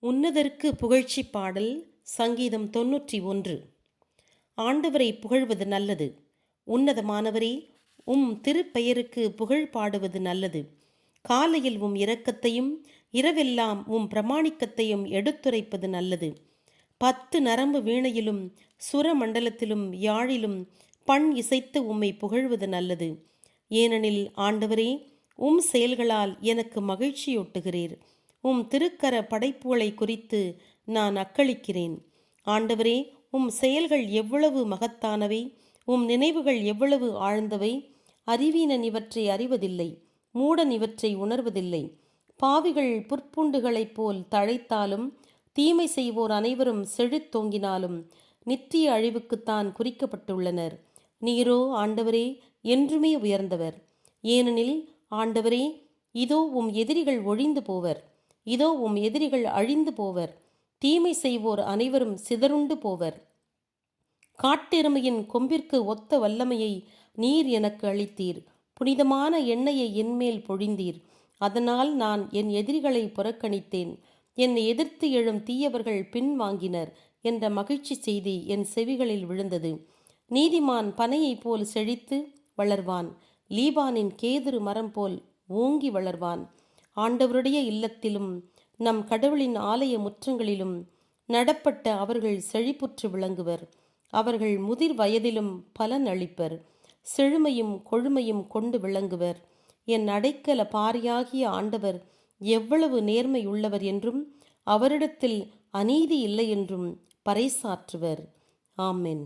உன்னதருக்கு புகழ்ச்சி பாடல். சங்கீதம் 91. ஆண்டவரை புகழ்வது நல்லது. உன்னதமானவரே, உம் திருப்பெயருக்கு புகழ் பாடுவது நல்லது. காலையில் உம் இரக்கத்தையும் இரவெல்லாம் உம் பிரமாணிக்கத்தையும் எடுத்துரைப்பது நல்லது. 10 நரம்பு வீணையிலும் சுரமண்டலத்திலும் யாழிலும் பண் இசைத்து உம்மை புகழ்வது நல்லது. ஏனெனில் ஆண்டவரே, உம் செயல்களால் எனக்கு மகிழ்ச்சியூட்டுகிறீர். உம் திருக்கர படைப்புகளை குறித்து நான் அக்களிக்கிறேன். ஆண்டவரே, உம் செயல்கள் எவ்வளவு மகத்தானவை, உம் நினைவுகள் எவ்வளவு ஆழ்ந்தவை. அறிவீனன் இவற்றை அறிவதில்லை, மூடன் இவற்றை உணர்வதில்லை. பாவிகள் புற்பூண்டுகளைப் போல் தழைத்தாலும் தீமை செய்வோர் அனைவரும் செழித்தோங்கினாலும் நித்திய அழிவுக்குத்தான் குறிக்கப்பட்டுள்ளனர். நீரோ ஆண்டவரே என்றுமே உயர்ந்தவர். ஏனெனில் ஆண்டவரே, இதோ உம் எதிரிகள் ஒழிந்து போவர். இதோ உம் எதிரிகள் அழிந்து போவர். தீமை செய்வோர் அனைவரும் சிதறுண்டு போவர். காட்டெருமையின் கொம்பிற்கு ஒத்த வல்லமையை நீர் எனக்கு அளித்தீர். புனிதமான எண்ணெயை என்மேல் பொழிந்தீர். அதனால் நான் என் எதிரிகளை புறக்கணித்தேன். என்னை எதிர்த்து எழும் தீயவர்கள் பின்வாங்கினர் என்ற மகிழ்ச்சி செய்தி என் செவிகளில் விழுந்தது. நீதிமான் பனையைப் போல் செழித்து வளர்வான். லீபானின் கேதுரு மரம் போல் ஓங்கி வளர்வான். ஆண்டவருடைய இல்லத்திலும் நம் கடவுளின் ஆலய முற்றங்களிலும் நடப்பட்ட அவர்கள் செழிப்புற்று விளங்குவர். அவர்கள் முதிர் வயதிலும் பலன் அளிப்பர். செழுமையும் கொழுமையும் கொண்டு விளங்குவர். என் அடைக்கல பாரியாகிய ஆண்டவர் எவ்வளவு நேர்மையுள்ளவர் என்றும் அவரிடத்தில் அநீதி இல்லை என்றும் பறைசாற்றுவர். ஆமென்.